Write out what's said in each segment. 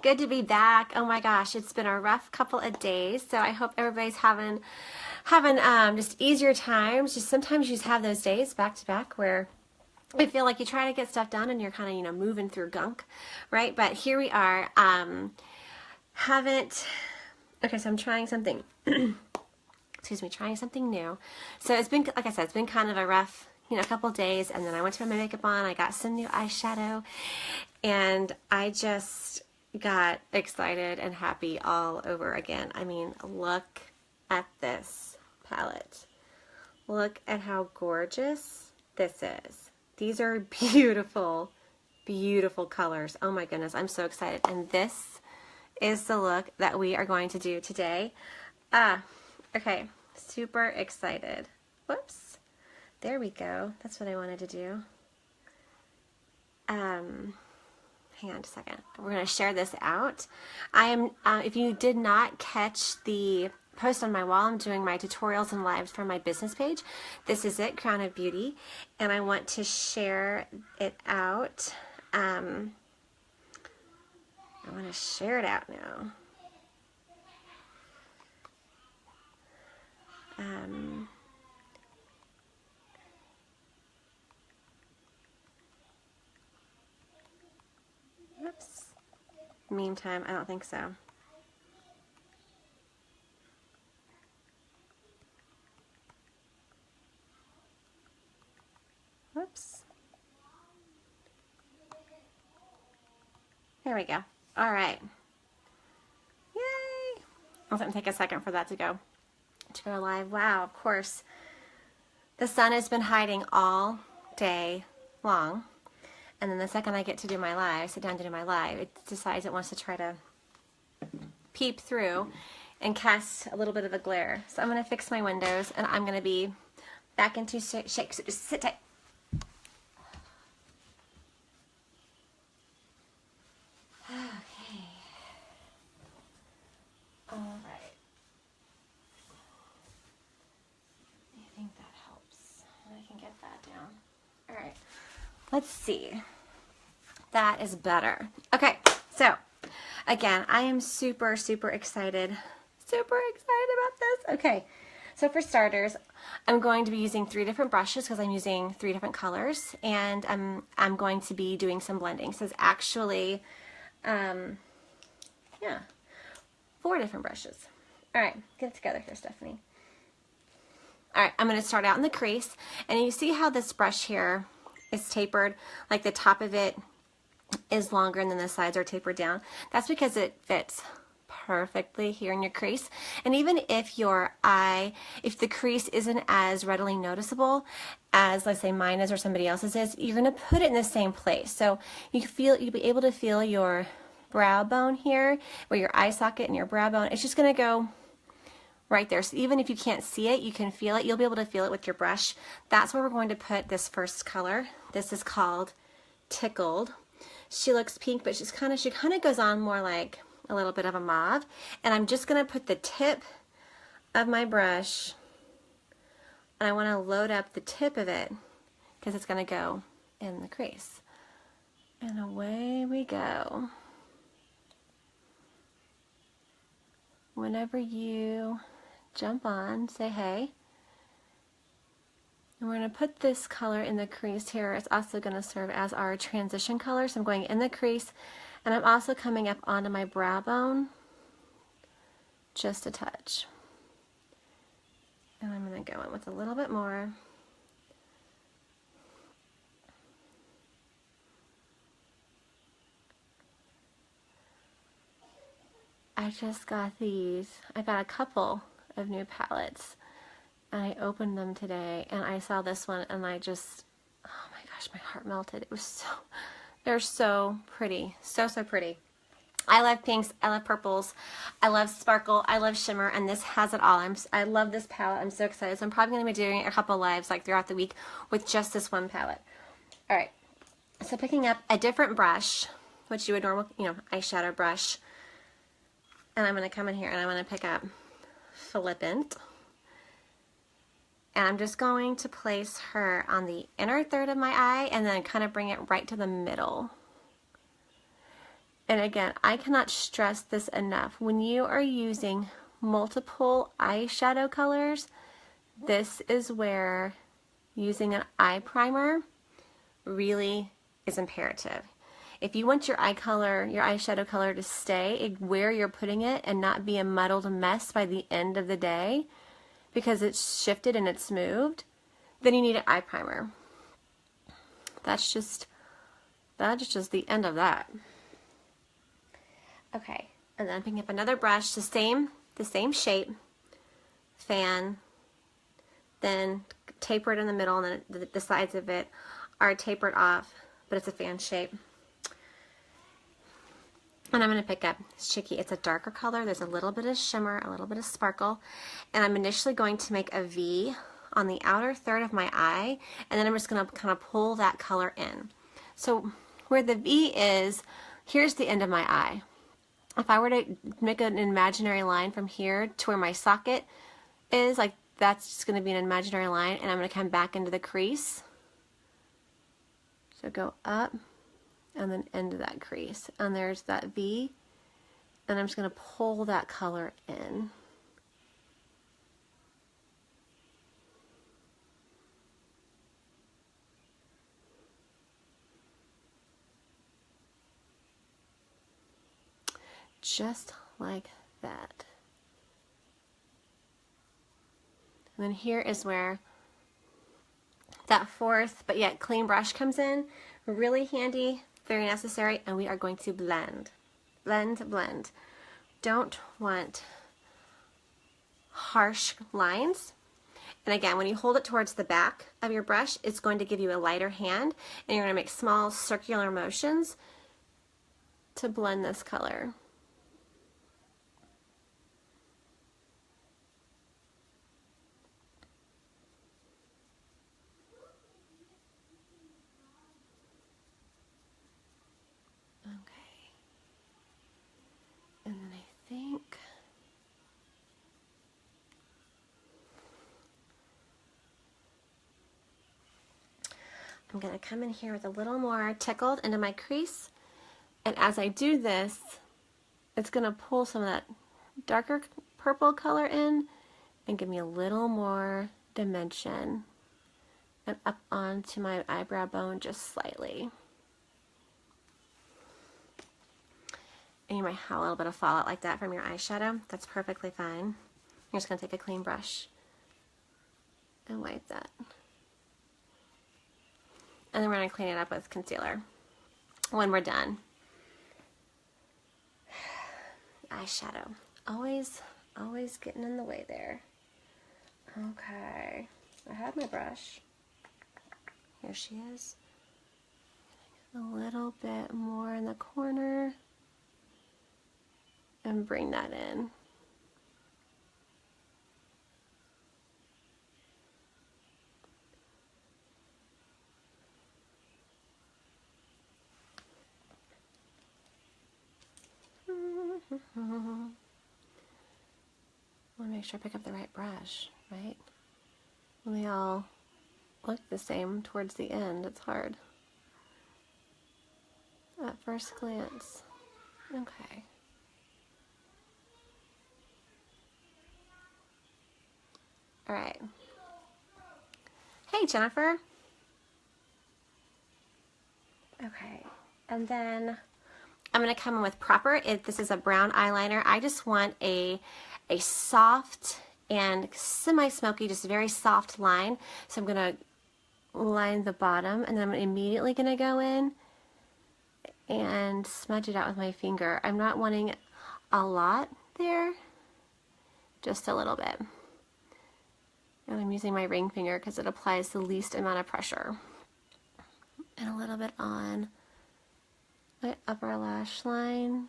good to be back. Oh my gosh, it's been a rough couple of days, so I hope everybody's having just easier times. Just sometimes you just have those days back to back where I feel like you try to get stuff done and you're kind of, you know, moving through gunk, right? But here we are. Okay, so I'm trying something, excuse me, trying something new. So it's been, like I said, it's been kind of a rough, you know, couple days, and then I went to put my makeup on, I got some new eyeshadow, and I just got excited and happy all over again. I mean, look at this palette. Look at how gorgeous this is. These are beautiful, beautiful colors. Oh my goodness, I'm so excited. And this is the look that we are going to do today. Okay, super excited. Whoops. There we go. That's what I wanted to do. Hang on just a second. We're going to share this out. I am, if you did not catch the post on my wall, I'm doing my tutorials and lives from my business page. This is it, Crown of Beauty, and I want to share it out. I want to share it out now. Oops. Meme time, I don't think so. Whoops. There we go. All right. Yay! I'll let me take a second for that to go live. Wow, of course. The sun has been hiding all day long. And then the second I get to do my live, sit down to do my live, it decides it wants to try to peep through and cast a little bit of a glare. So I'm going to fix my windows, and I'm going to be back into shake. So just sit tight. Okay. All right. I think that helps. I can get that down. All right. Let's see. That is better. Okay, so again, I am super, super excited. Super excited about this. Okay, so for starters, I'm going to be using 3 different brushes because I'm using 3 different colors, and I'm going to be doing some blending. So it's actually, 4 different brushes. All right, get it together here, Stefanie. All right, I'm going to start out in the crease, and you see how this brush here is tapered, like the top of it is longer and then the sides are tapered down. That's because it fits perfectly here in your crease. And even if if the crease isn't as readily noticeable as, let's say, mine is or somebody else's is, you're going to put it in the same place. So you'll be able to feel your brow bone here, where your eye socket and your brow bone. It's just going to go right there. So even if you can't see it, you can feel it. You'll be able to feel it with your brush. That's where we're going to put this first color. This is called Tickled. She looks pink, but she kind of goes on more like a little bit of a mauve. And I'm just going to put the tip of my brush, and I want to load up the tip of it because it's going to go in the crease. And away we go. Whenever you jump on, say hey. And we're going to put this color in the crease here. It's also going to serve as our transition color. So I'm going in the crease, and I'm also coming up onto my brow bone just a touch. And I'm going to go in with a little bit more. I just got these. I got a couple of new palettes, and I opened them today, and I saw this one, and I just, oh my gosh, my heart melted. It was they're so pretty. So, so pretty. I love pinks, I love purples, I love sparkle, I love shimmer, and this has it all. I love this palette. I'm so excited. So I'm probably going to be doing a couple lives like throughout the week with just this one palette. All right, so picking up a different brush, which you would normal, eyeshadow brush, and I'm going to come in here and I'm going to pick up Flippant. And I'm just going to place her on the inner third of my eye and then kind of bring it right to the middle. And again, I cannot stress this enough. When you are using multiple eyeshadow colors, this is where using an eye primer really is imperative. If you want your eye color, your eyeshadow color to stay where you're putting it and not be a muddled mess by the end of the day because it's shifted and it's moved, then you need an eye primer. That's just the end of that. Okay, and then picking up another brush, the same shape, fan, then taper it in the middle, and then the sides of it are tapered off, but it's a fan shape. And I'm going to pick up, it's Chicky, it's a darker color, there's a little bit of shimmer, a little bit of sparkle, and I'm initially going to make a V on the outer third of my eye, and then I'm just going to kind of pull that color in. So where the V is, here's the end of my eye. If I were to make an imaginary line from here to where my socket is, like that's just going to be an imaginary line, and I'm going to come back into the crease. So go up and then into that crease, and there's that V, and I'm just going to pull that color in. Just like that. And then here is where that fourth but yet clean brush comes in. Really handy, very necessary, and we are going to blend. Blend, blend. Don't want harsh lines. And again, when you hold it towards the back of your brush, it's going to give you a lighter hand, and you're going to make small circular motions to blend this color. And then I think I'm going to come in here with a little more tickled into my crease. And as I do this, it's going to pull some of that darker purple color in and give me a little more dimension and up onto my eyebrow bone just slightly. And you might have a little bit of fallout like that from your eyeshadow. That's perfectly fine. You're just going to take a clean brush and wipe that. And then we're going to clean it up with concealer when we're done. Eyeshadow. Always getting in the way there. Okay. I have my brush. Here she is. A little bit more in the corner. And bring that in. I want to make sure I pick up the right brush, right? When they all look the same towards the end, it's hard. At first glance. Okay. All right. Hey, Jennifer. Okay, and then I'm going to come in with proper. This is a brown eyeliner. I just want a soft and semi-smoky, just very soft line. So I'm going to line the bottom, and then I'm immediately going to go in and smudge it out with my finger. I'm not wanting a lot there, just a little bit. And I'm using my ring finger because it applies the least amount of pressure. And a little bit on my upper lash line.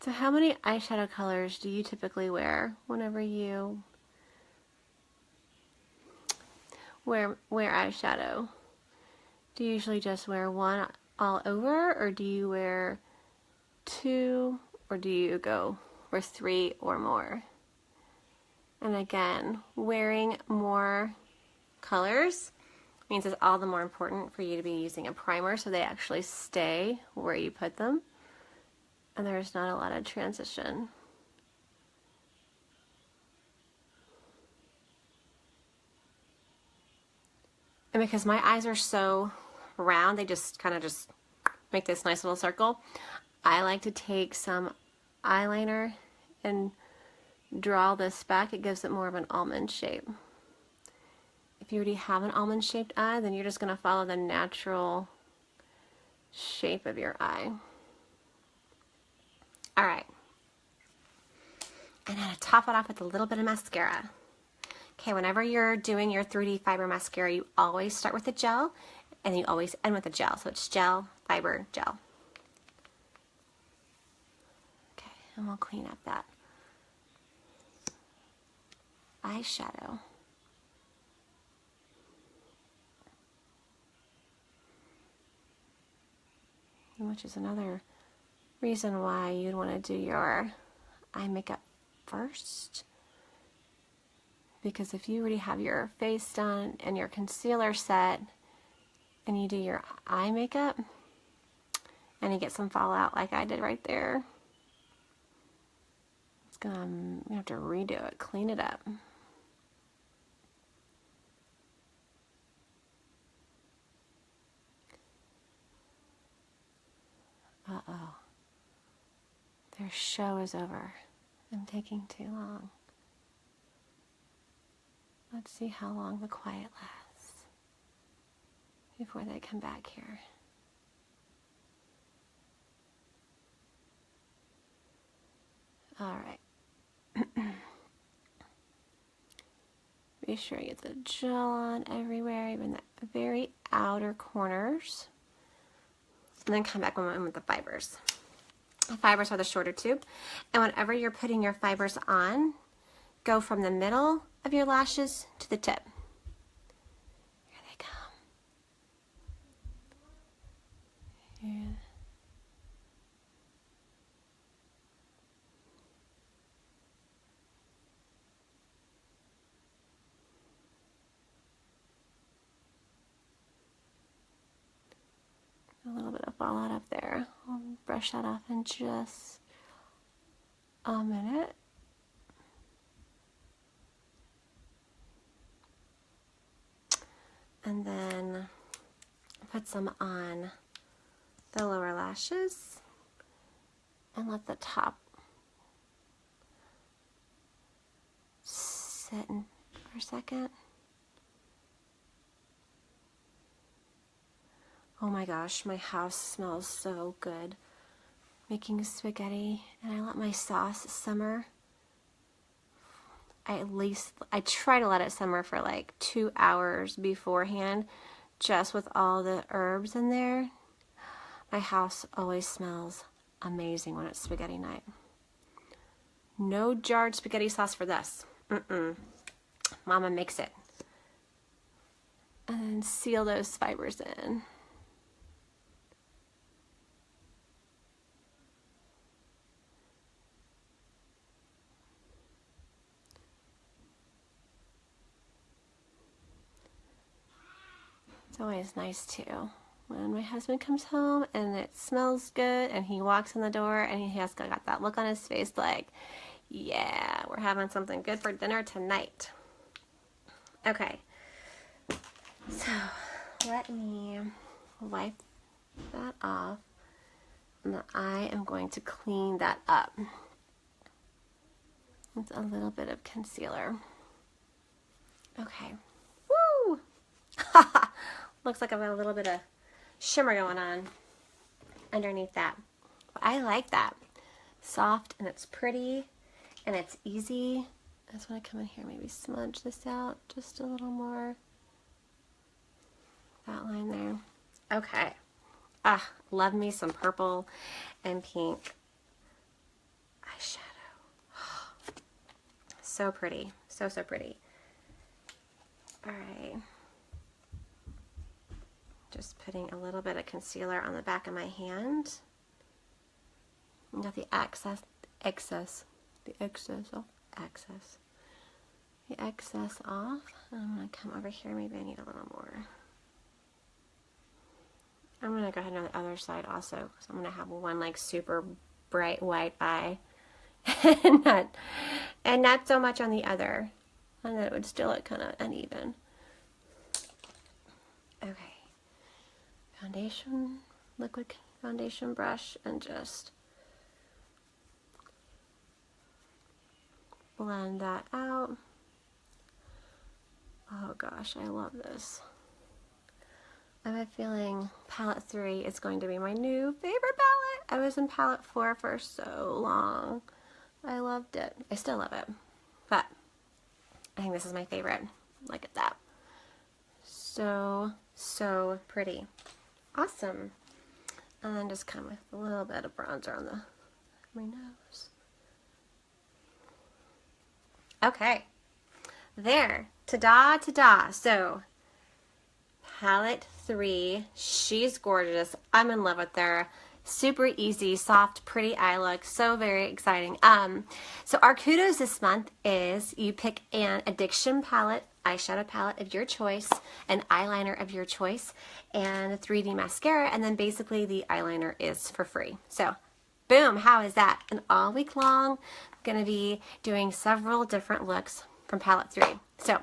So how many eyeshadow colors do you typically wear whenever you wear eyeshadow? Do you usually just wear one all over, or do you wear two, or do you go for three or more? And again, wearing more colors means it's all the more important for you to be using a primer so they actually stay where you put them. And there's not a lot of transition. And because my eyes are so round, they just kind of just make this nice little circle, I like to take some eyeliner and draw this back. It gives it more of an almond shape. If you already have an almond shaped eye, then you're just going to follow the natural shape of your eye. Alright. And I'm going to top it off with a little bit of mascara. Okay, whenever you're doing your 3D fiber mascara, you always start with the gel, and you always end with the gel. So it's gel, fiber, gel. Okay, and we'll clean up that eyeshadow. Which is another reason why you'd want to do your eye makeup first. Because if you already have your face done and your concealer set and you do your eye makeup and you get some fallout like I did right there, it's gonna, you have to redo it, clean it up. Uh-oh. Their show is over. I'm taking too long. Let's see how long the quiet lasts before they come back here. Alright. Be sure you get the gel on everywhere, even the very outer corners. And then come back with the fibers. The fibers are the shorter tube. And whenever you're putting your fibers on, go from the middle of your lashes to the tip. Here they come. Here. A little bit of fallout up there. I'll brush that off in just a minute. And then put some on the lower lashes and let the top sit in for a second. Oh my gosh, my house smells so good. Making spaghetti, and I let my sauce simmer. I try to let it simmer for like 2 hours beforehand, just with all the herbs in there. My house always smells amazing when it's spaghetti night. No jarred spaghetti sauce for this. Mama makes it. And then seal those fibers in. It's always nice too when my husband comes home and it smells good and he walks in the door and he has got that look on his face like, yeah, we're having something good for dinner tonight. Okay, so let me wipe that off, and I am going to clean that up with a little bit of concealer. Okay. Woo! Looks like I've got a little bit of shimmer going on underneath that. But I like that. Soft, and it's pretty, and it's easy. I just want to come in here, maybe smudge this out just a little more. That line there. Okay. Ah, love me some purple and pink eyeshadow. So pretty. So, so pretty. Alright. Just putting a little bit of concealer on the back of my hand. Got the excess. the excess off. I'm going to come over here. Maybe I need a little more. I'm going to go ahead on the other side also, because I'm going to have one like super bright white eye and not so much on the other, and then it would still look kind of uneven. Okay, foundation, liquid foundation brush, and just blend that out. Oh gosh, I love this. I have a feeling palette 3 is going to be my new favorite palette. I was in palette 4 for so long. I loved it. I still love it. But I think this is my favorite. Look at that. So, so pretty. Awesome. And then just come with a little bit of bronzer on my nose. Okay. There. Ta-da, ta-da. So, palette 3, she's gorgeous. I'm in love with her. Super easy, soft, pretty eye look. So very exciting. So our kudos this month is you pick an addiction palette, eyeshadow palette of your choice, an eyeliner of your choice, and a 3D mascara, and then basically the eyeliner is for free. So boom, how is that? And all week long, I'm going to be doing several different looks from palette 3. So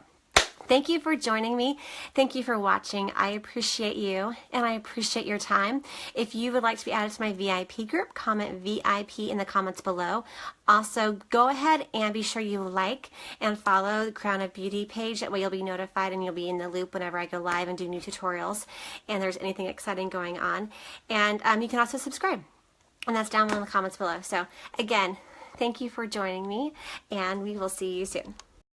thank you for joining me. Thank you for watching. I appreciate you, and I appreciate your time. If you would like to be added to my VIP group, comment VIP in the comments below. Also, go ahead and be sure you like and follow the Crown of Beauty page. That way you'll be notified and you'll be in the loop whenever I go live and do new tutorials and there's anything exciting going on. And you can also subscribe, and that's down below in the comments below. So again, thank you for joining me, and we will see you soon.